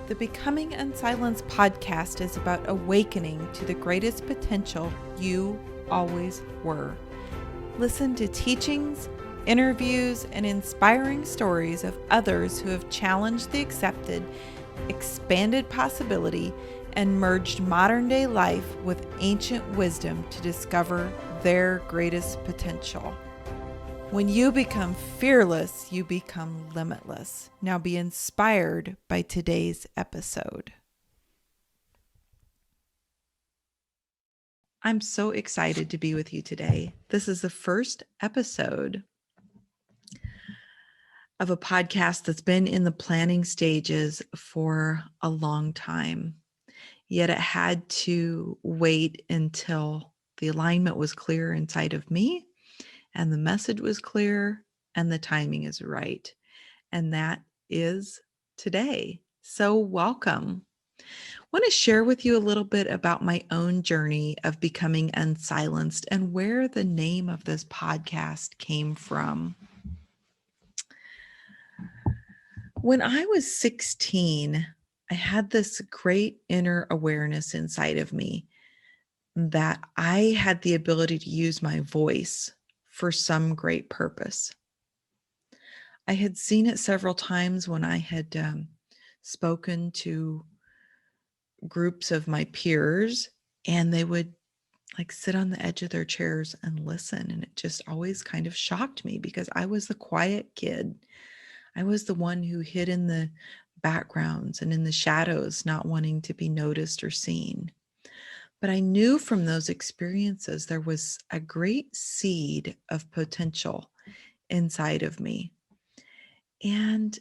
The Becoming Unsilenced podcast is about awakening to the greatest potential you always were. Listen to teachings, interviews, and inspiring stories of others who have challenged the accepted, expanded possibility, and merged modern day life with ancient wisdom to discover their greatest potential. When you become fearless, you become limitless. Now be inspired by today's episode. I'm so excited to be with you today. This is the first episode of a podcast that's been in the planning stages for a long time. Yet it had to wait until the alignment was clear inside of me, and the message was clear, and the timing is right. And that is today. So welcome. I want to share with you a little bit about my own journey of becoming unsilenced and where the name of this podcast came from. When I was 16, I had this great inner awareness inside of me that I had the ability to use my voice for some great purpose. I had seen it several times when I had spoken to groups of my peers, and they would sit on the edge of their chairs and listen. And it just always kind of shocked me because I was the quiet kid. I was the one who hid in the backgrounds and in the shadows, not wanting to be noticed or seen. But I knew from those experiences there was a great seed of potential inside of me. And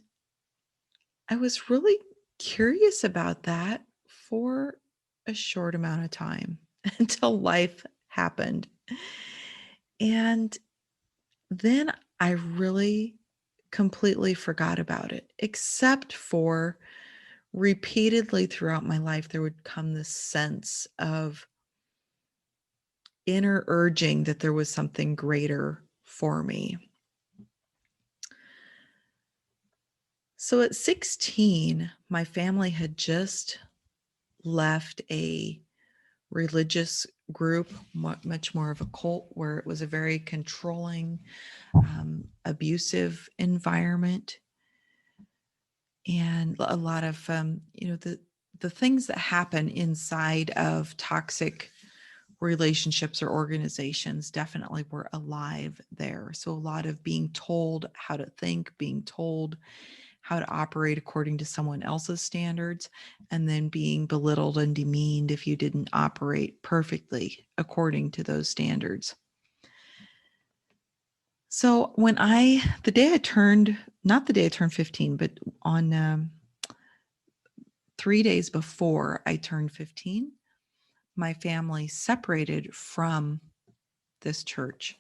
I was really curious about that for a short amount of time until life happened. And then I really completely forgot about it, except for repeatedly throughout my life, there would come this sense of inner urging that there was something greater for me. So at 16, my family had just left a religious group, much more of a cult, where it was a very controlling, abusive environment. And a lot of, the things that happen inside of toxic relationships or organizations definitely were alive there. So a lot of being told how to think, being told how to operate according to someone else's standards, and then being belittled and demeaned if you didn't operate perfectly according to those standards. So when not the day I turned 15, but on 3 days before I turned 15, my family separated from this church.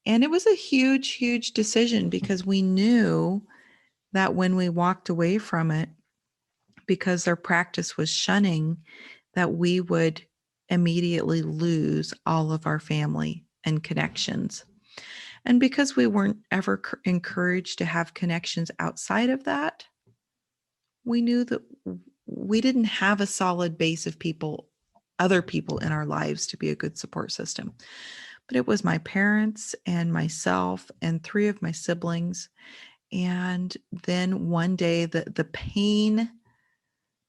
And it was a huge, huge decision because we knew that when we walked away from it, because their practice was shunning, that we would immediately lose all of our family and connections. And because we weren't ever encouraged to have connections outside of that, we knew that we didn't have a solid base of other people in our lives to be a good support system. But it was my parents and myself and 3 of my siblings. And then one day the pain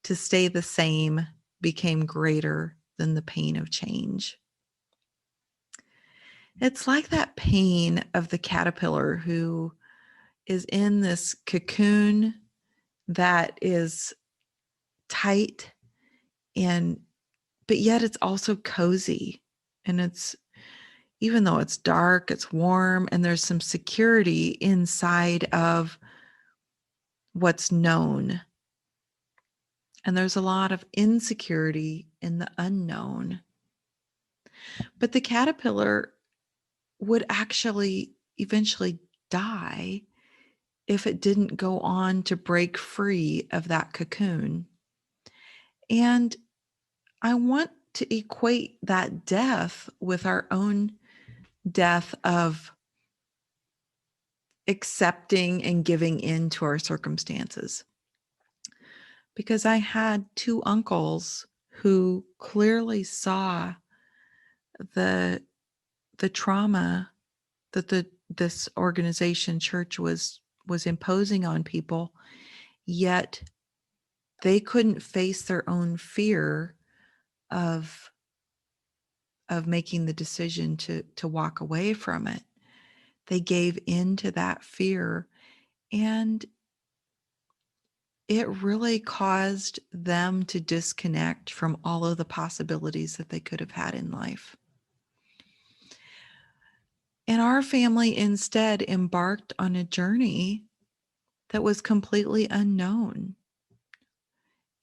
to stay the same became greater than the pain of change. It's like that pain of the caterpillar who is in this cocoon that is tight, but yet it's also cozy. And it's, even though it's dark, it's warm, and there's some security inside of what's known. And there's a lot of insecurity in the unknown. But the caterpillar would actually eventually die if it didn't go on to break free of that cocoon. And I want to equate that death with our own death of accepting and giving in to our circumstances. because I had two uncles who clearly saw the the trauma that this organization church was imposing on people, yet they couldn't face their own fear of making the decision to walk away from it. They gave in to that fear, and it really caused them to disconnect from all of the possibilities that they could have had in life. And our family instead embarked on a journey that was completely unknown.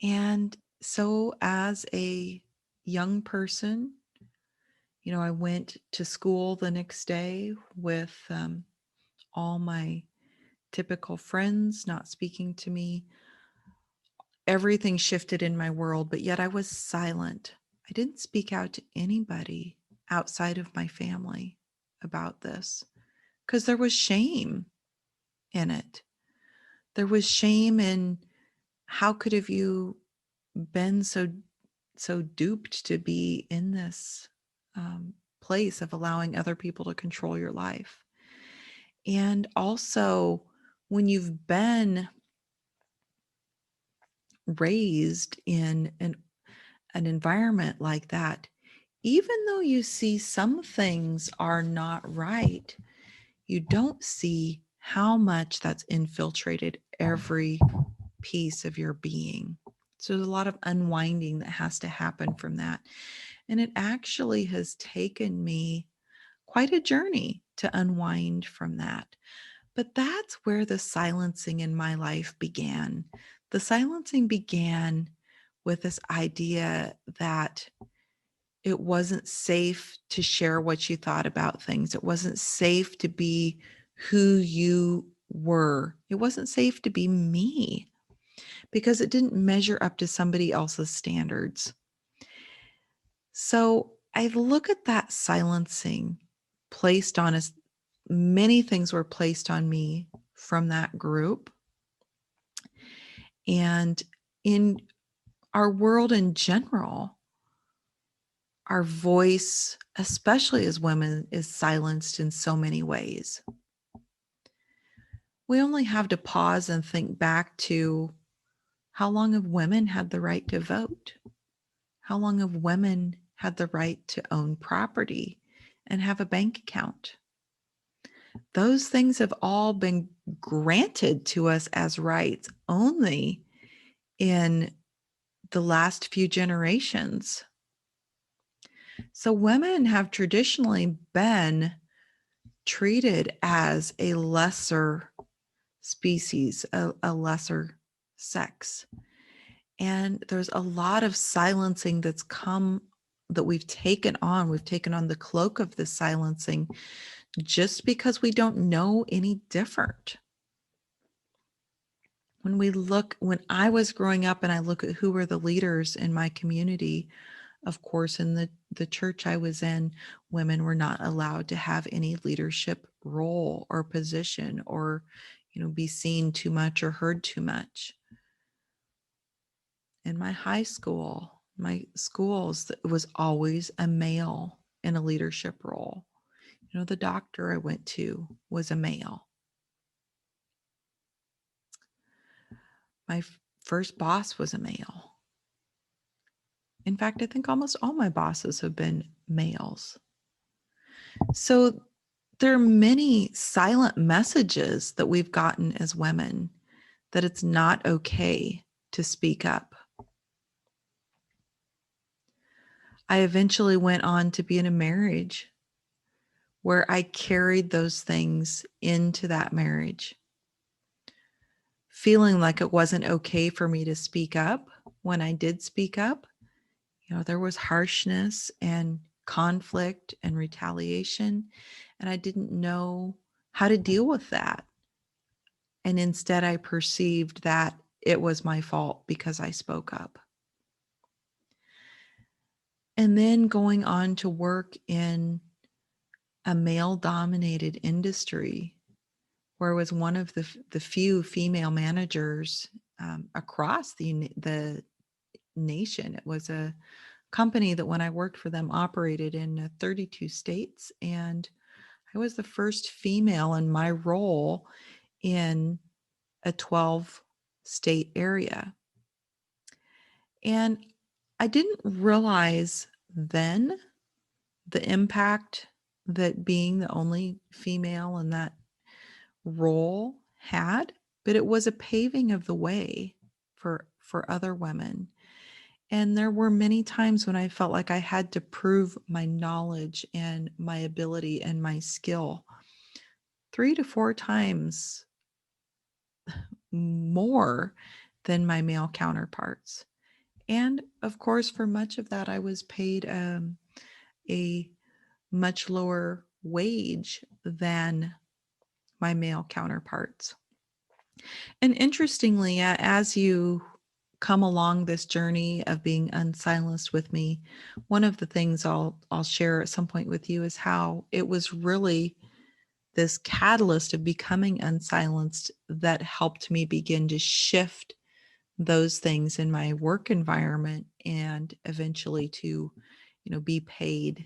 And so, as a young person, I went to school the next day with all my typical friends not speaking to me. Everything shifted in my world, but yet I was silent. I didn't speak out to anybody outside of my family about this because there was shame in it. There was shame in how could have you been so duped to be in this place of allowing other people to control your life. And also, when you've been raised in an environment like that, even though you see some things are not right, you don't see how much that's infiltrated every piece of your being. So there's a lot of unwinding that has to happen from that. And it actually has taken me quite a journey to unwind from that. But that's where the silencing in my life began. The silencing began with this idea that it wasn't safe to share what you thought about things. It wasn't safe to be who you were. It wasn't safe to be me because it didn't measure up to somebody else's standards. So I look at that silencing placed on us. Many things were placed on me from that group. And in our world in general, our voice, especially as women, is silenced in so many ways. We only have to pause and think back to how long have women had the right to vote? How long have women had the right to own property and have a bank account? Those things have all been granted to us as rights only in the last few generations. So women have traditionally been treated as a lesser species, a lesser sex. And there's a lot of silencing that's come that we've taken on. We've taken on the cloak of this silencing just because we don't know any different. When I was growing up and I look at who were the leaders in my community, of course, in the church I was in, women were not allowed to have any leadership role or position or, be seen too much or heard too much. In my high school, my schools, it was always a male in a leadership role. The doctor I went to was a male. My first boss was a male. In fact, I think almost all my bosses have been males. So there are many silent messages that we've gotten as women that it's not okay to speak up. I eventually went on to be in a marriage where I carried those things into that marriage, feeling like it wasn't okay for me to speak up. When I did speak up, there was harshness and conflict and retaliation, and I didn't know how to deal with that. And instead, I perceived that it was my fault because I spoke up. And then going on to work in a male-dominated industry where I was one of the few female managers across the nation. It was a company that when I worked for them operated in 32 states. And I was the first female in my role in a 12 state area. And I didn't realize then the impact that being the only female in that role had, but it was a paving of the way for other women. And there were many times when I felt like I had to prove my knowledge and my ability and my skill 3 to 4 times more than my male counterparts. And of course, for much of that, I was paid a much lower wage than my male counterparts. And interestingly, as you come along this journey of being unsilenced with me, one of the things I'll share at some point with you is how it was really this catalyst of becoming unsilenced that helped me begin to shift those things in my work environment and eventually to, be paid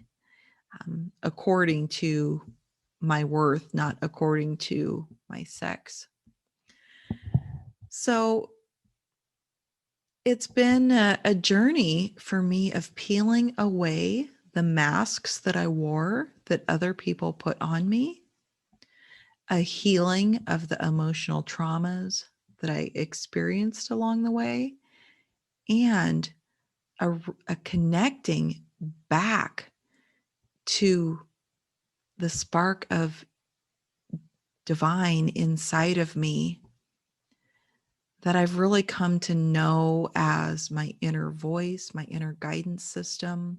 according to my worth, not according to my sex. So it's been a journey for me of peeling away the masks that I wore that other people put on me, a healing of the emotional traumas that I experienced along the way, and a connecting back to the spark of divine inside of me that I've really come to know as my inner voice, my inner guidance system,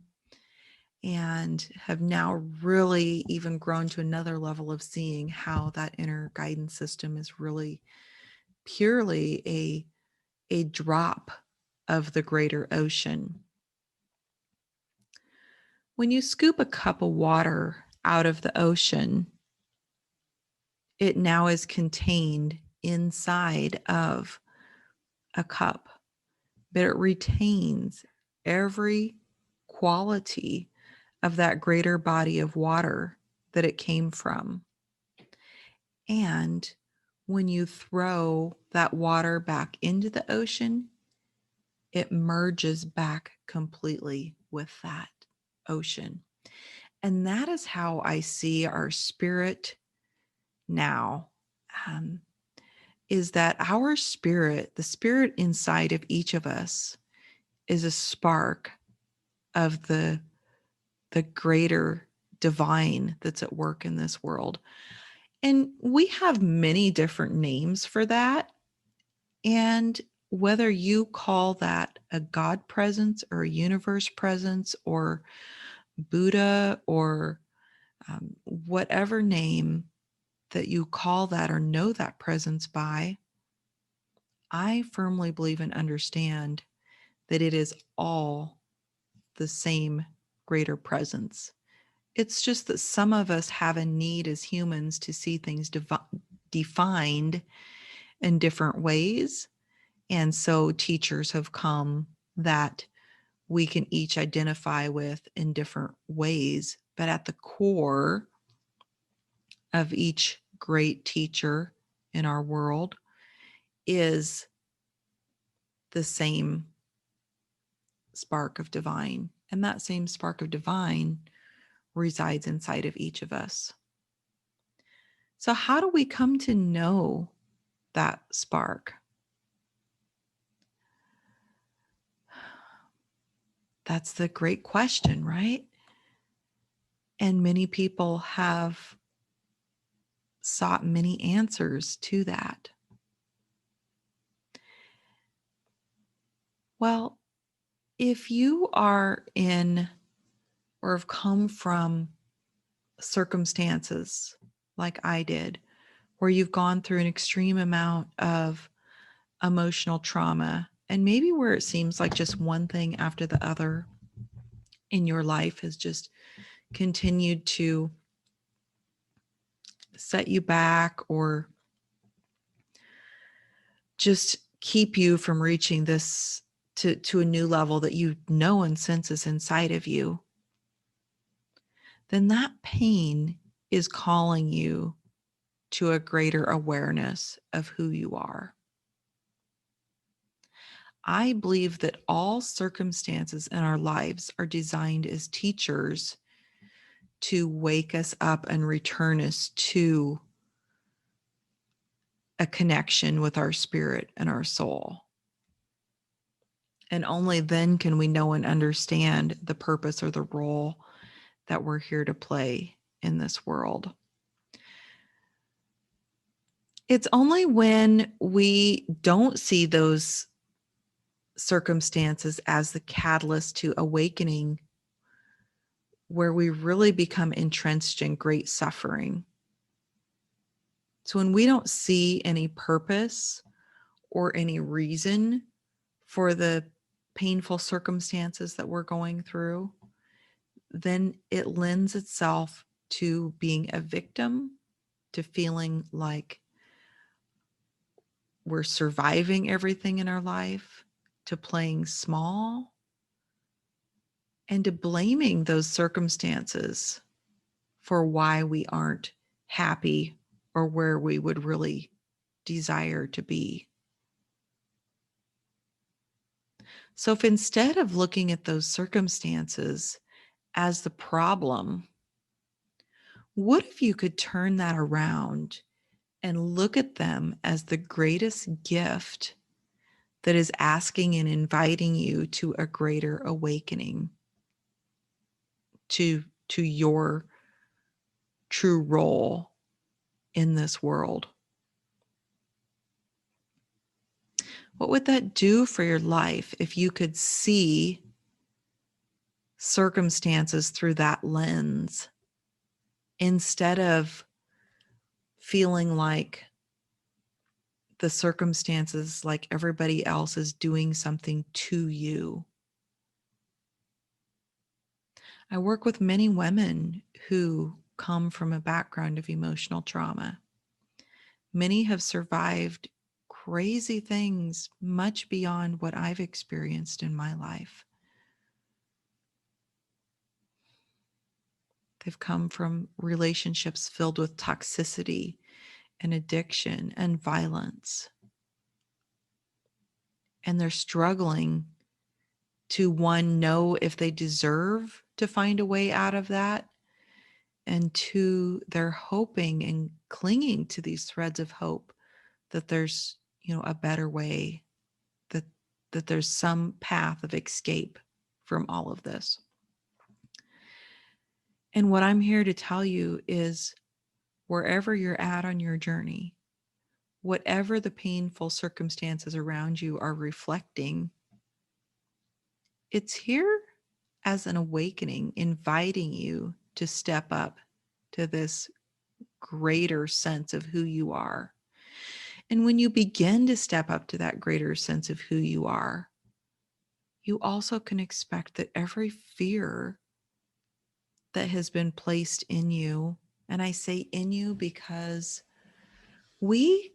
and have now really even grown to another level of seeing how that inner guidance system is really purely a drop of the greater ocean. When you scoop a cup of water out of the ocean, it now is contained inside of a cup, but it retains every quality of that greater body of water that it came from. And when you throw that water back into the ocean, it merges back completely with that ocean. And that is how I see our spirit now. Is that our spirit, the spirit inside of each of us, is a spark of the greater divine that's at work in this world. And we have many different names for that. And whether you call that a God presence or a universe presence or Buddha or whatever name that you call that or know that presence by, I firmly believe and understand that it is all the same greater presence. It's just that some of us have a need as humans to see things defined in different ways. And so teachers have come that we can each identify with in different ways. But at the core of each great teacher in our world is the same spark of divine. And that same spark of divine resides inside of each of us. So, how do we come to know that spark? That's the great question, right? And many people have sought many answers to that. Well, if you are in or have come from circumstances like I did, where you've gone through an extreme amount of emotional trauma, and maybe where it seems like just one thing after the other in your life has just continued to set you back or just keep you from reaching this to a new level that you know and sense is inside of you, then that pain is calling you to a greater awareness of who you are. I believe that all circumstances in our lives are designed as teachers to wake us up and return us to a connection with our spirit and our soul. And only then can we know and understand the purpose or the role that we're here to play in this world. It's only when we don't see those circumstances as the catalyst to awakening where we really become entrenched in great suffering. So when we don't see any purpose or any reason for the painful circumstances that we're going through, then it lends itself to being a victim, to feeling like we're surviving everything in our life, to playing small, and to blaming those circumstances for why we aren't happy or where we would really desire to be. So if instead of looking at those circumstances as the problem, what if you could turn that around and look at them as the greatest gift that is asking and inviting you to a greater awakening to your true role in this world? What would that do for your life if you could see circumstances through that lens instead of feeling like the circumstances, like everybody else, is doing something to you? I work with many women who come from a background of emotional trauma. Many have survived crazy things much beyond what I've experienced in my life. They've come from relationships filled with toxicity and addiction and violence. And they're struggling to, one, know if they deserve to find a way out of that. And two, they're hoping and clinging to these threads of hope that there's, a better way, that there's some path of escape from all of this. And what I'm here to tell you is, wherever you're at on your journey, whatever the painful circumstances around you are reflecting, it's here as an awakening, inviting you to step up to this greater sense of who you are. And when you begin to step up to that greater sense of who you are, you also can expect that every fear that has been placed in you, and I say in you because we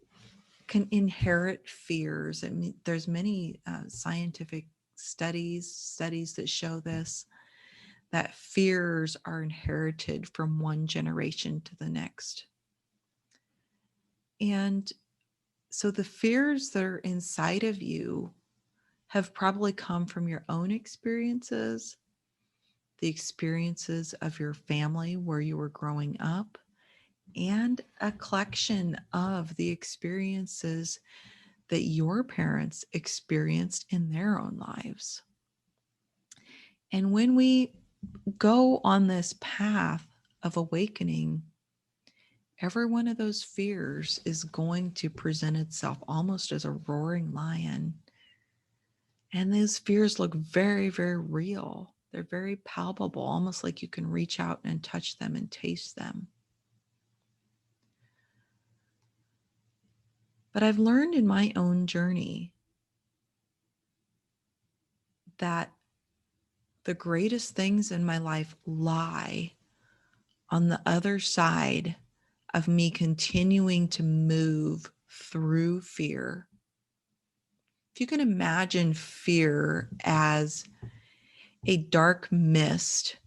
can inherit fears. I mean, there's many scientific studies that show this, that fears are inherited from one generation to the next. And so the fears that are inside of you have probably come from your own experiences, the experiences of your family where you were growing up, and a collection of the experiences that your parents experienced in their own lives. And when we go on this path of awakening, every one of those fears is going to present itself almost as a roaring lion. And those fears look very, very real. They're very palpable, almost like you can reach out and touch them and taste them. But I've learned in my own journey that the greatest things in my life lie on the other side of me continuing to move through fear if you can imagine fear as a dark mist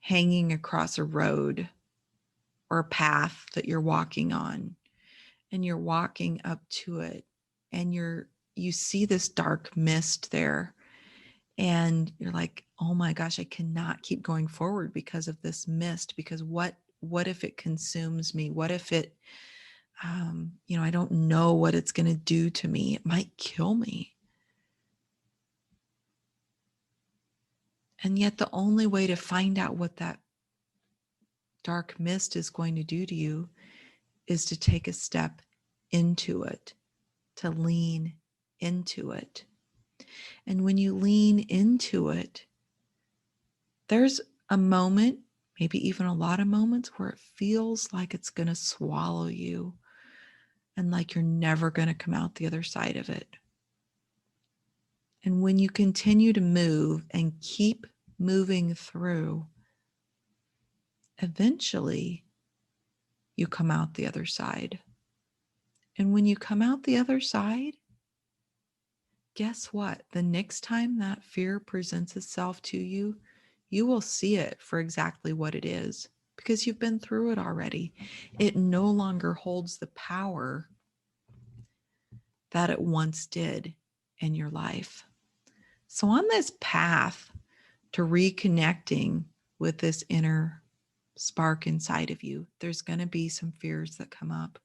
hanging across a road or a path that you're walking on, and you're walking up to it, and you see this dark mist there, and you're like, oh my gosh, I cannot keep going forward because of this mist, because what if it consumes me? What if it I don't know what it's going to do to me. It might kill me. And yet the only way to find out what that dark mist is going to do to you is to take a step into it, to lean into it. And when you lean into it, there's a moment, maybe even a lot of moments, where it feels like it's going to swallow you and like you're never going to come out the other side of it. And when you continue to move and keep moving through, eventually you come out the other side. And when you come out the other side, guess what? The next time that fear presents itself to you, you will see it for exactly what it is, because you've been through it already. It no longer holds the power that it once did in your life. So on this path to reconnecting with this inner spark inside of you, there's going to be some fears that come up.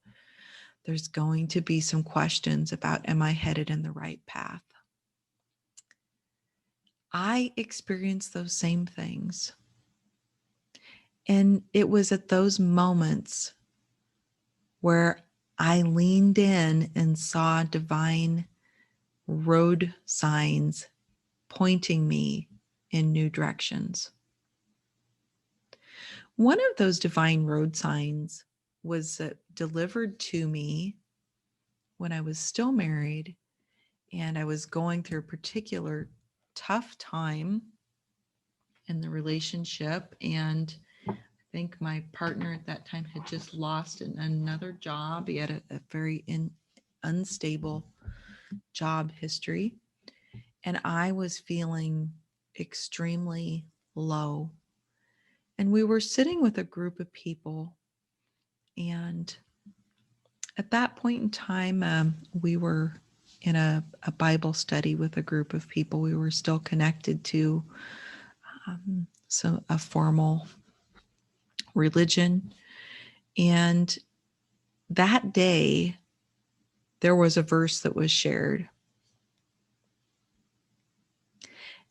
There's going to be some questions about, am I headed in the right path? I experienced those same things. And it was at those moments where I leaned in and saw divine road signs pointing me in new directions. One of those divine road signs was delivered to me when I was still married, and I was going through a particular tough time in the relationship. And I think my partner at that time had just lost another job. He had a very unstable job history. And I was feeling extremely low. And we were sitting with a group of people. And at that point in time, we were in a Bible study with a group of people. We were still connected to a formal religion. And that day, there was a verse that was shared.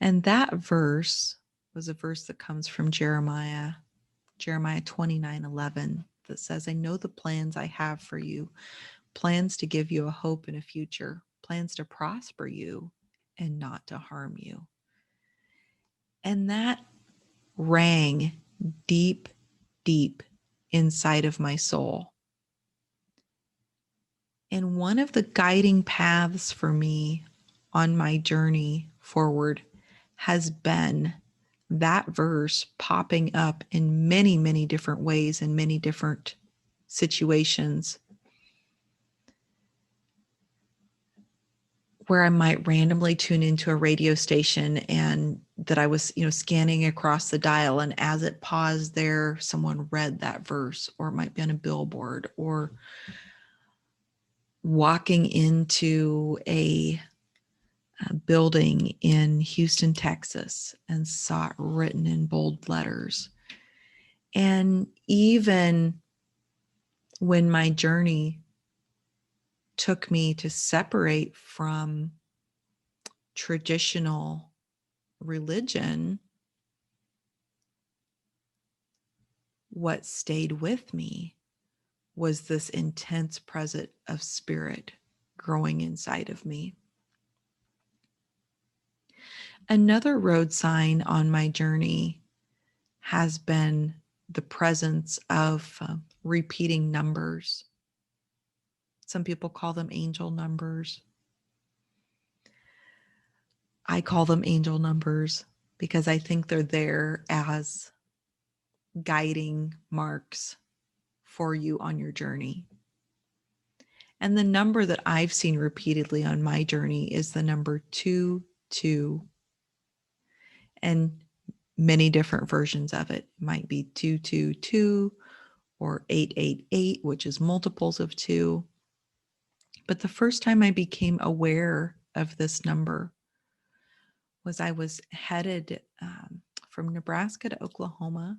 And that verse was a verse that comes from Jeremiah 29:11, that says, I know the plans I have for you, plans to give you a hope and a future, plans to prosper you and not to harm you. And that rang deep, deep inside of my soul. And one of the guiding paths for me on my journey forward has been that verse popping up in many, many different ways in many different situations, where I might randomly tune into a radio station and that I was, scanning across the dial. And as it paused there, someone read that verse, or it might be on a billboard, or walking into a building in Houston, Texas, and saw it written in bold letters. And even when my journey took me to separate from traditional religion, what stayed with me was this intense presence of spirit growing inside of me. Another road sign on my journey has been the presence of repeating numbers. Some people call them angel numbers. I call them angel numbers because I think they're there as guiding marks for you on your journey. And the number that I've seen repeatedly on my journey is the number 22, and many different versions of it. It might be 222 or 888, which is multiples of 2. But the first time I became aware of this number was I was headed from Nebraska to Oklahoma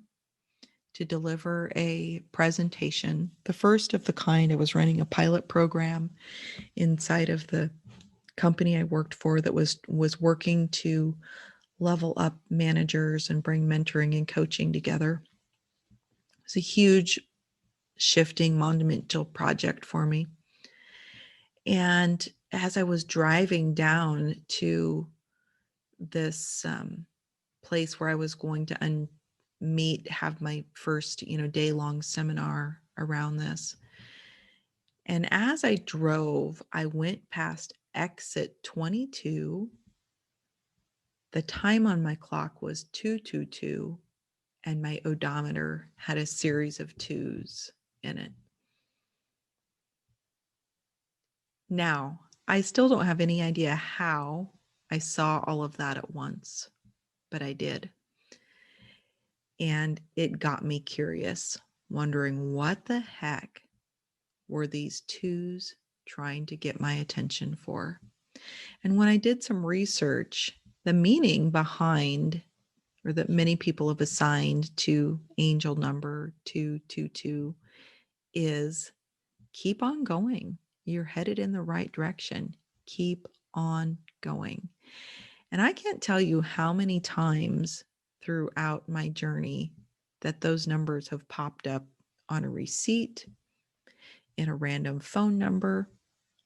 to deliver a presentation, the first of the kind. I was running a pilot program inside of the company I worked for that was working to level up managers and bring mentoring and coaching together. It was a huge, shifting, monumental project for me. And as I was driving down to this place where I was going to have my first, day-long seminar around this. And as I drove, I went past exit 22. The time on my clock was 222, and my odometer had a series of 2s in it. Now, I still don't have any idea how I saw all of that at once, but I did. And it got me curious, wondering what the heck were these 2s trying to get my attention for? And when I did some research, the meaning behind, or that many people have assigned to angel number 222, is keep on going. You're headed in the right direction. Keep on going. And I can't tell you how many times throughout my journey that those numbers have popped up on a receipt, in a random phone number.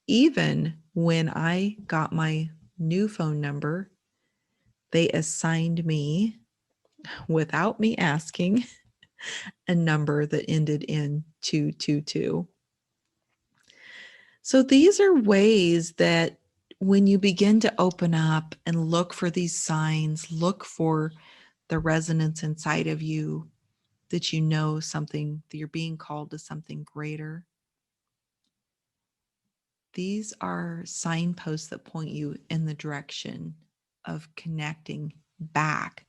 Even when I got my new phone number, they assigned me, without me asking, a number that ended in 222. So these are ways that when you begin to open up and look for these signs, look for the resonance inside of you, that you know something, that you're being called to something greater. These are signposts that point you in the direction of connecting back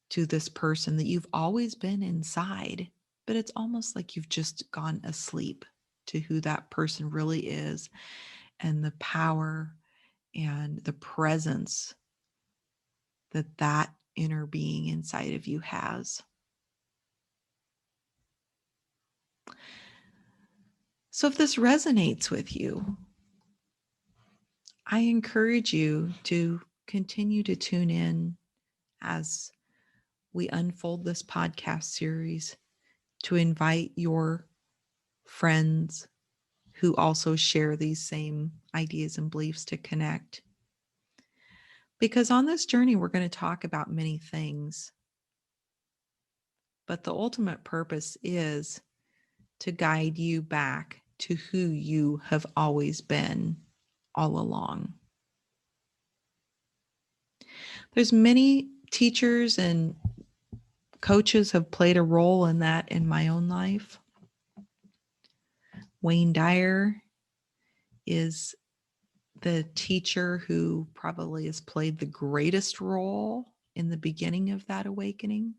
to this person that you've always been inside, but it's almost like you've just gone asleep to who that person really is, and the power and the presence that that inner being inside of you has. So if this resonates with you, I encourage you to continue to tune in as we unfold this podcast series, to invite your friends who also share these same ideas and beliefs to connect. Because on this journey, we're going to talk about many things, but the ultimate purpose is to guide you back to who you have always been all along. There's many teachers and coaches have played a role in that in my own life. Wayne Dyer is the teacher who probably has played the greatest role in the beginning of that awakening.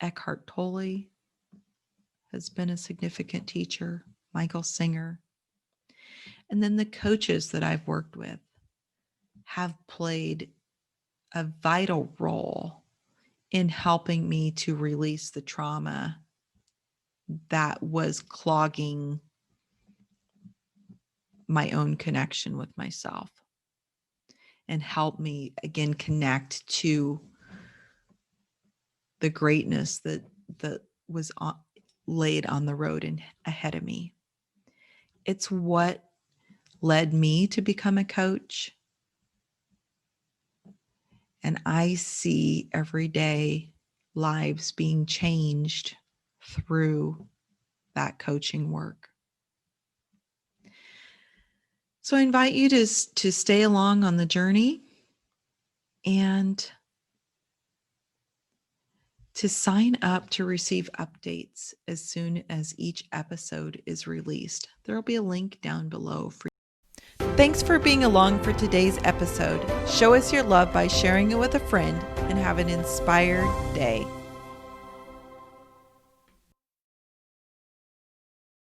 Eckhart Tolle has been a significant teacher, Michael Singer. And then the coaches that I've worked with have played a vital role in helping me to release the trauma that was clogging my own connection with myself, and help me again connect to the greatness that was laid on the road ahead of me. It's what led me to become a coach. And I see every day lives being changed through that coaching work. So I invite you to stay along on the journey and to sign up to receive updates as soon as each episode is released. There will be a link down below for you. Thanks for being along for today's episode. Show us your love by sharing it with a friend and have an inspired day.